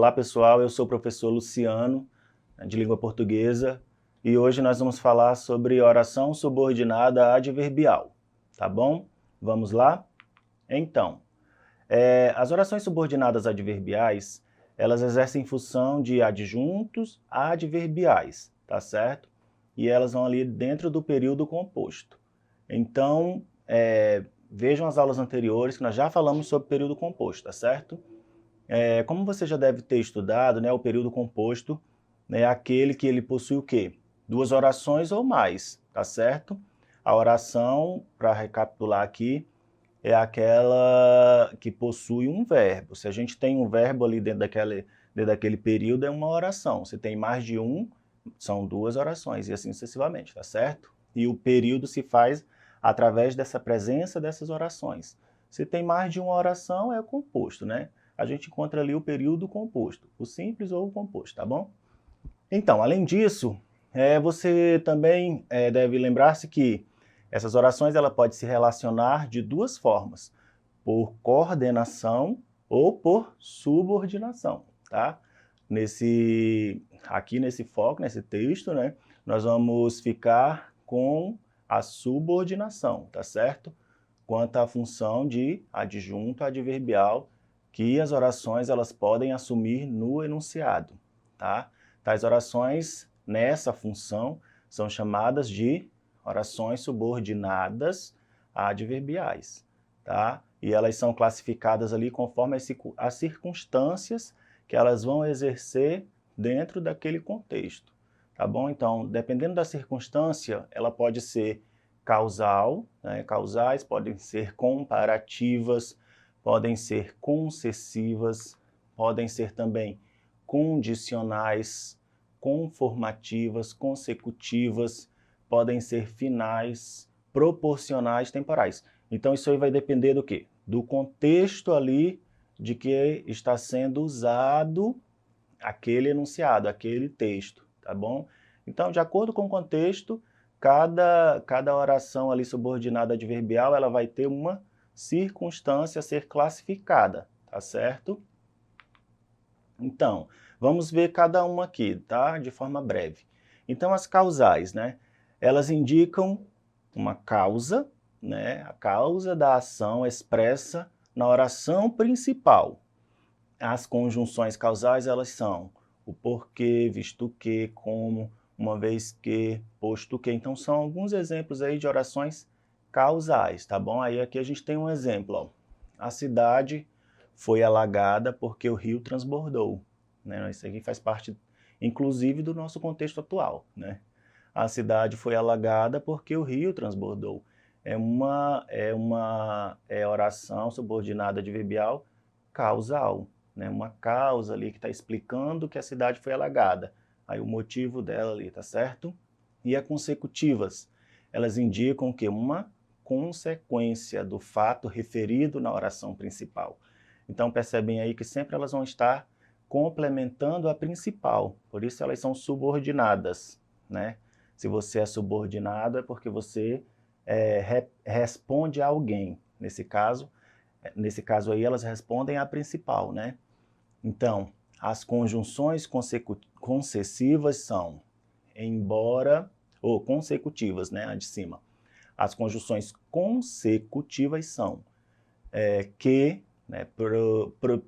Olá pessoal, eu sou o professor Luciano, de língua portuguesa, e hoje nós vamos falar sobre oração subordinada adverbial, tá bom? Vamos lá? Então, as orações subordinadas adverbiais, elas exercem função de adjuntos adverbiais, tá certo? E elas vão ali dentro do período composto. Então, vejam as aulas anteriores que nós já falamos sobre período composto, tá certo? Como você já deve ter estudado, né, o período composto é aquele que ele possui o quê? Duas orações ou mais, tá certo? A oração, para recapitular aqui, é aquela que possui um verbo. Se a gente tem um verbo ali dentro daquele período, é uma oração. Se tem mais de um, são duas orações, e assim sucessivamente, tá certo? E o período se faz através dessa presença dessas orações. Se tem mais de uma oração, é o composto, né? A gente encontra ali o período composto, o simples ou o composto, tá bom? Então, além disso, você também deve lembrar-se que essas orações ela pode se relacionar de duas formas, por coordenação ou por subordinação, tá? Aqui nesse foco, nesse texto, né, nós vamos ficar com a subordinação, tá certo? Quanto à função de adjunto adverbial que as orações elas podem assumir no enunciado, tá? Tais orações, nessa função, são chamadas de orações subordinadas adverbiais, tá? E elas são classificadas ali conforme as circunstâncias que elas vão exercer dentro daquele contexto, tá bom? Então, dependendo da circunstância, ela pode ser causal, né? Causais podem ser comparativas, podem ser concessivas, podem ser também condicionais, conformativas, consecutivas, podem ser finais, proporcionais, temporais. Então isso aí vai depender do quê? Do contexto ali de que está sendo usado aquele enunciado, aquele texto, tá bom? Então, de acordo com o contexto, cada oração ali subordinada adverbial, ela vai ter uma circunstância a ser classificada, tá certo? Então, vamos ver cada uma aqui, tá? De forma breve. Então, as causais, né? Elas indicam uma causa, né? A causa da ação expressa na oração principal. As conjunções causais, elas são o porquê, visto que, como, uma vez que, posto que. Então, são alguns exemplos aí de orações causais, tá bom? Aí aqui a gente tem um exemplo, ó. A cidade foi alagada porque o rio transbordou, né? Isso aqui faz parte, inclusive, do nosso contexto atual, né? A cidade foi alagada porque o rio transbordou. É uma oração subordinada adverbial causal, né? Uma causa ali que está explicando que a cidade foi alagada. Aí o motivo dela ali, tá certo? E as consecutivas, elas indicam que uma consequência do fato referido na oração principal. Então percebem aí que sempre elas vão estar complementando a principal, por isso elas são subordinadas, né? Se você é subordinado é porque você responde a alguém. Nesse caso aí elas respondem à principal, né? Então, as conjunções concessivas são embora, ou consecutivas, né? A de cima. As conjunções consecutivas são que, né,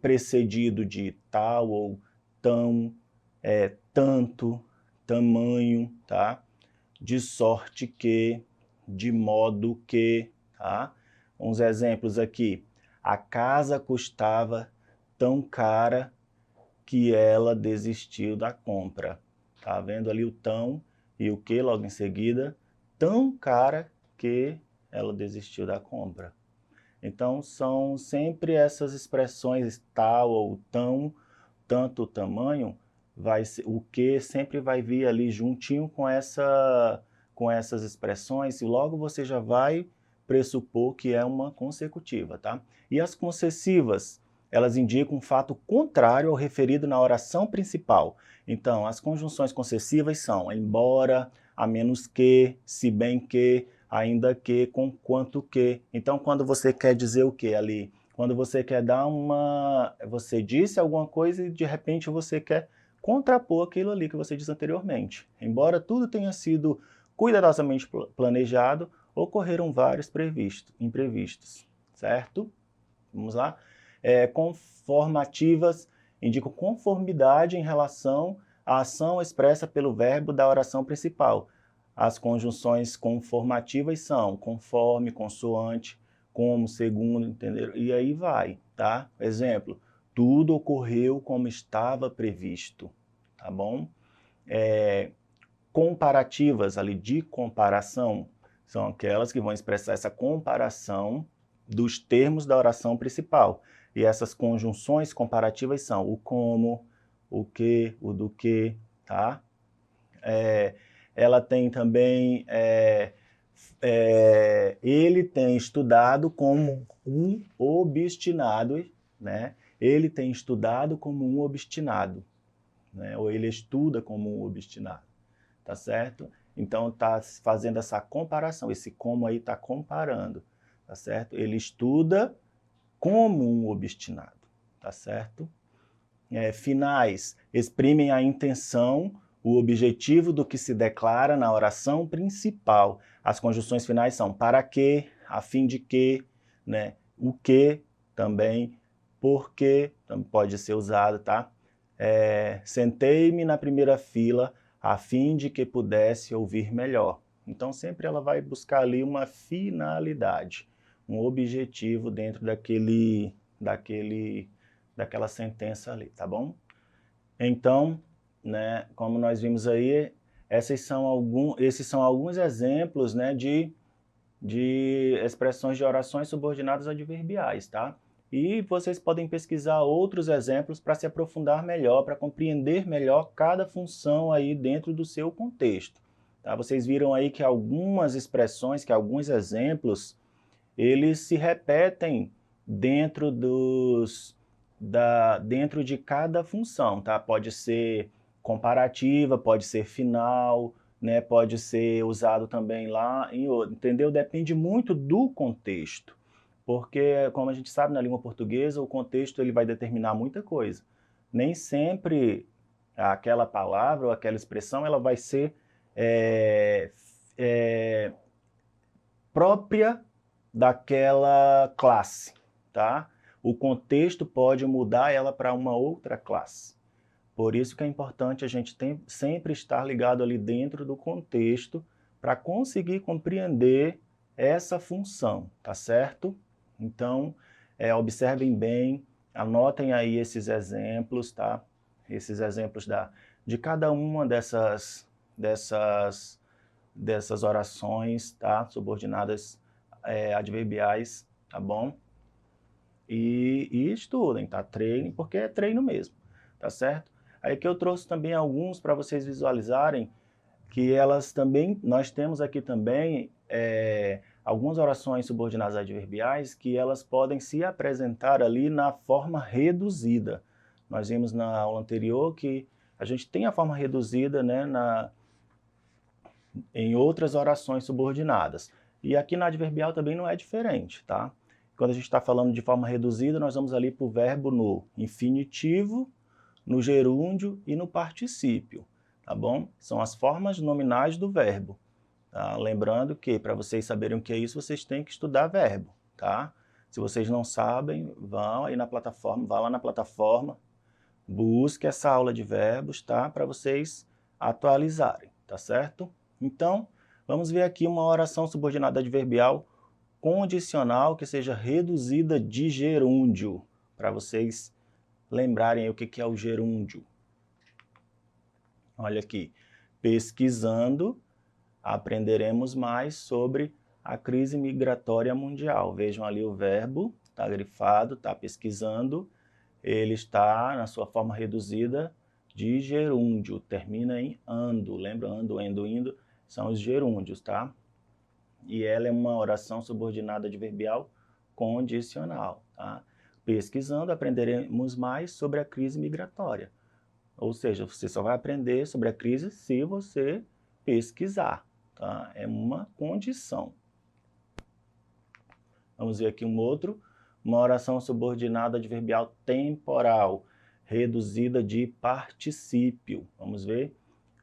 precedido de tal ou tão, tanto, tamanho, tá? De sorte que, de modo que, tá? Uns exemplos aqui. A casa custava tão cara que ela desistiu da compra. Tá vendo ali o tão e o que logo em seguida? Tão cara que ela desistiu da compra. Então, são sempre essas expressões tal ou tão, tanto, tamanho, o que sempre vai vir ali juntinho com essas expressões, e logo você já vai pressupor que é uma consecutiva, tá? E as concessivas, elas indicam um fato contrário ao referido na oração principal. Então, as conjunções concessivas são embora, a menos que, se bem que, ainda que, conquanto que. Então, quando você quer dizer o que ali? quando você quer dar você disse alguma coisa e de repente você quer contrapor aquilo ali que você disse anteriormente. Embora tudo tenha sido cuidadosamente planejado, ocorreram vários imprevistos, certo? Vamos lá? Conformativas indicam conformidade em relação à ação expressa pelo verbo da oração principal. As conjunções conformativas são conforme, consoante, como, segundo, entenderam? E aí vai, tá? Exemplo, tudo ocorreu como estava previsto, tá bom? Comparativas ali de comparação são aquelas que vão expressar essa comparação dos termos da oração principal. E essas conjunções comparativas são o como, o que, o do que, tá? Ela tem também, ele tem estudado como um obstinado, né? Ele tem estudado como um obstinado, né? Ou ele estuda como um obstinado, tá certo? Então tá fazendo essa comparação, esse como aí tá comparando, tá certo? Ele estuda como um obstinado, tá certo? Finais exprimem a intenção, o objetivo do que se declara na oração principal. As conjunções finais são para que, a fim de que, né? O que também, porque também pode ser usado, tá? Sentei-me na primeira fila a fim de que pudesse ouvir melhor. Então sempre ela vai buscar ali uma finalidade, um objetivo dentro daquela sentença ali, tá bom? Então, né, como nós vimos aí, esses são alguns exemplos, né, de expressões de orações subordinadas adverbiais, tá? E vocês podem pesquisar outros exemplos para se aprofundar melhor, para compreender melhor cada função aí dentro do seu contexto, tá? Vocês viram aí que algumas expressões, que alguns exemplos, eles se repetem dentro dentro de cada função, tá? Pode ser comparativa, pode ser final, né? Pode ser usado também lá em outro, entendeu? Depende muito do contexto, porque, como a gente sabe, na língua portuguesa, o contexto ele vai determinar muita coisa. Nem sempre aquela palavra ou aquela expressão ela vai ser própria daquela classe, tá? O contexto pode mudar ela para uma outra classe. Por isso que é importante a gente sempre estar ligado ali dentro do contexto para conseguir compreender essa função, tá certo? Então, observem bem, anotem aí esses exemplos, tá? Esses exemplos de cada uma dessas orações, tá? Subordinadas adverbiais, tá bom? E estudem, tá? Treinem, porque é treino mesmo, tá certo? Aí que eu trouxe também alguns para vocês visualizarem que nós temos aqui também algumas orações subordinadas adverbiais que elas podem se apresentar ali na forma reduzida. Nós vimos na aula anterior que a gente tem a forma reduzida, né, em outras orações subordinadas. E aqui na adverbial também não é diferente, tá? Quando a gente está falando de forma reduzida, nós vamos ali para o verbo no infinitivo, no gerúndio e no particípio, tá bom? São as formas nominais do verbo. Tá? Lembrando que, para vocês saberem o que é isso, vocês têm que estudar verbo, tá? Se vocês não sabem, vão aí na plataforma, vá lá na plataforma, busque essa aula de verbos, tá? Para vocês atualizarem, tá certo? Então, vamos ver aqui uma oração subordinada adverbial condicional que seja reduzida de gerúndio, para vocês lembrarem o que é o gerúndio. Olha aqui, pesquisando, aprenderemos mais sobre a crise migratória mundial. Vejam ali o verbo, está grifado, está pesquisando, ele está na sua forma reduzida de gerúndio, termina em ando, lembra? Ando, endo, indo, são os gerúndios, tá? E ela é uma oração subordinada adverbial condicional, tá? Pesquisando, aprenderemos mais sobre a crise migratória. Ou seja, você só vai aprender sobre a crise se você pesquisar, tá? É uma condição. Vamos ver aqui uma oração subordinada adverbial temporal, reduzida de particípio. Vamos ver?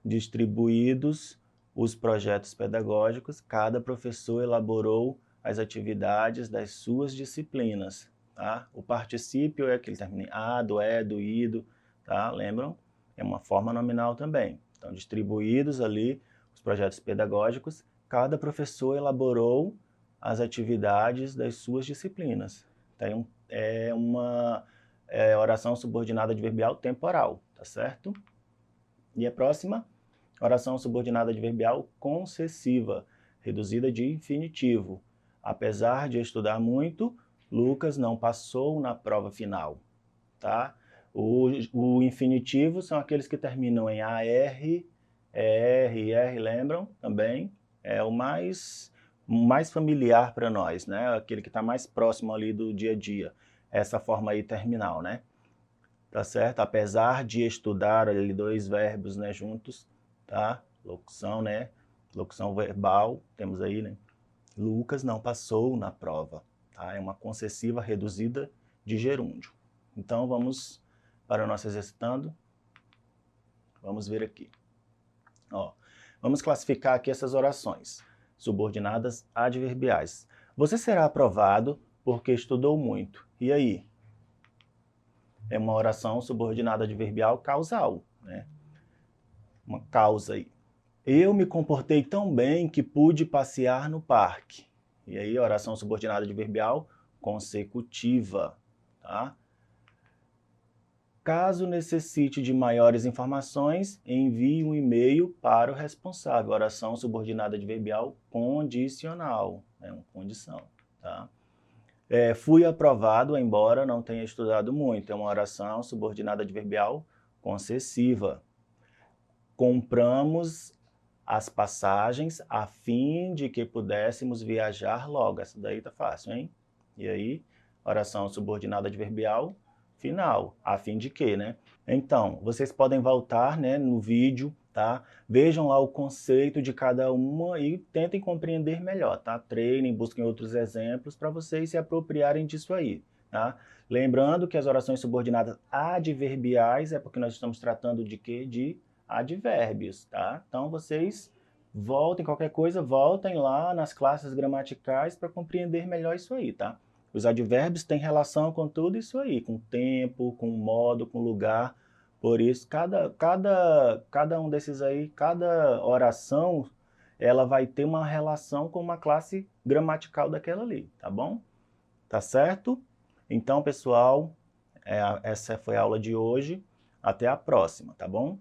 Distribuídos os projetos pedagógicos, cada professor elaborou as atividades das suas disciplinas. Tá? O particípio é aquele que termina em a, do é, do ido, tá? Lembram? É uma forma nominal também. Então, distribuídos ali os projetos pedagógicos, cada professor elaborou as atividades das suas disciplinas. Então, é uma oração subordinada adverbial temporal, tá certo? E a próxima, oração subordinada adverbial concessiva, reduzida de infinitivo. Apesar de estudar muito, Lucas não passou na prova final, tá? O infinitivo são aqueles que terminam em AR, ER, lembram também? É o mais familiar para nós, né? Aquele que está mais próximo ali do dia a dia. Essa forma aí terminal, né? Tá certo? Apesar de estudar ali dois verbos, né, juntos, tá? Locução, né? Locução verbal, temos aí, né? Lucas não passou na prova, tá? É uma concessiva reduzida de gerúndio. Então, vamos para o nosso exercitando. Vamos ver aqui. Ó, vamos classificar aqui essas orações subordinadas adverbiais. Você será aprovado porque estudou muito. E aí? É uma oração subordinada adverbial causal, né? Uma causa aí. Eu me comportei tão bem que pude passear no parque. E aí, oração subordinada adverbial consecutiva, tá? Caso necessite de maiores informações, envie um e-mail para o responsável. Oração subordinada adverbial condicional, é uma condição, tá? Fui aprovado, embora não tenha estudado muito. É uma oração subordinada adverbial concessiva. Compramos as passagens a fim de que pudéssemos viajar logo. Essa daí tá fácil, hein? E aí, oração subordinada adverbial final, a fim de que, né? Então, vocês podem voltar, né, no vídeo, tá? Vejam lá o conceito de cada uma e tentem compreender melhor, tá? Treinem, busquem outros exemplos para vocês se apropriarem disso aí, tá? Lembrando que as orações subordinadas adverbiais é porque nós estamos tratando de quê? De advérbios, tá? Então, vocês voltem, qualquer coisa, voltem lá nas classes gramaticais para compreender melhor isso aí, tá? Os advérbios têm relação com tudo isso aí, com tempo, com modo, com lugar. Por isso, cada um desses aí, cada oração, ela vai ter uma relação com uma classe gramatical daquela ali, tá bom? Tá certo? Então, pessoal, essa foi a aula de hoje. Até a próxima, tá bom?